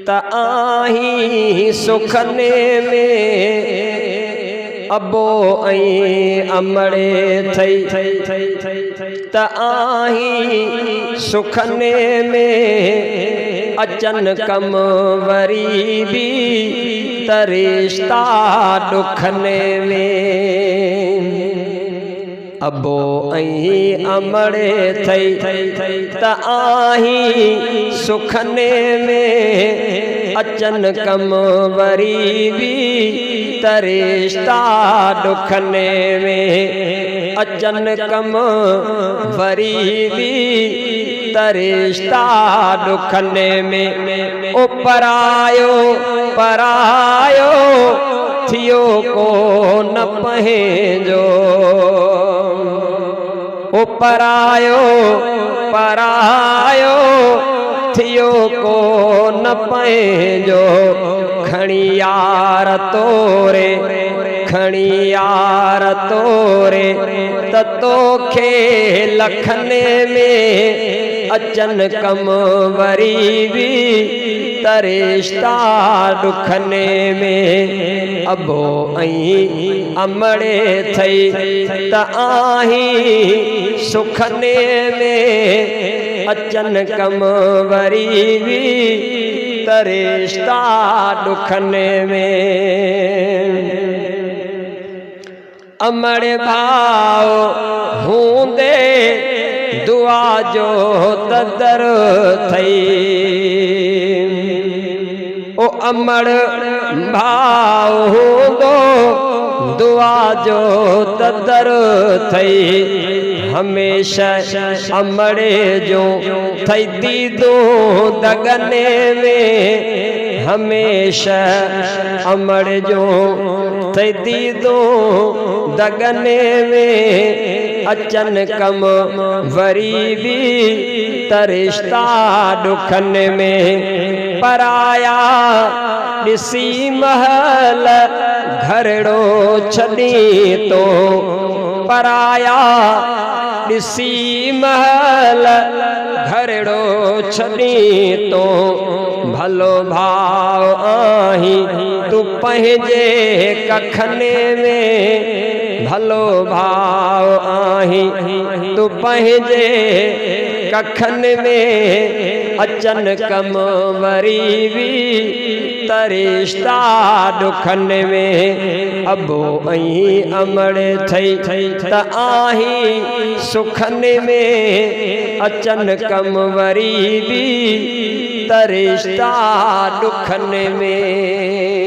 त आही सुखने में अबो ऐं अमड़े थई त आही सुखने में अचन कम वरी भी त रिश्ता दुखने में अबो ऐं अमड़े थई त आही सुखने में अचन कम वरी भी त रिश्ता दुखने में अचन कम वरी भी त रिश्ता दुखने में ओ परायो परायो थियो को न पंहिंजो ओ परायो परायो थियो को न पंहिंजो खणी यार तोरे खणी यार तोरे त तोखे लखने में अचन कम वरी भी त रिश्ता दुखने में अबो ऐं अमड़े थई त आही सुखने में अचन कम वरी भी त रिश्ता दुखने में अमड़े भाव हूंदे दुआ जो तदर थई ओ अमड़ भाव हूंदो दुआ जो तदर थई हमेशा अमड़े जो थई दीदो दगने में हमेशा अमड़ जो थई दीदो दगने में अचन कम वरी भी त रिश्ता दुखने में पराया ॾिसी महल घरड़ो छॾी तो पराया ॾिसी महल घरड़ो छॾी तो भलो भाव आही तू पंहिंजे कखने में भलो भाव आही तू पंहिंजे कखन में अचन कम वरी भी त रिश्ता दुखने में अबो ऐं अमड़े थई त आही सुखने में अचन कम वरी भी त रिश्ता दुखने में।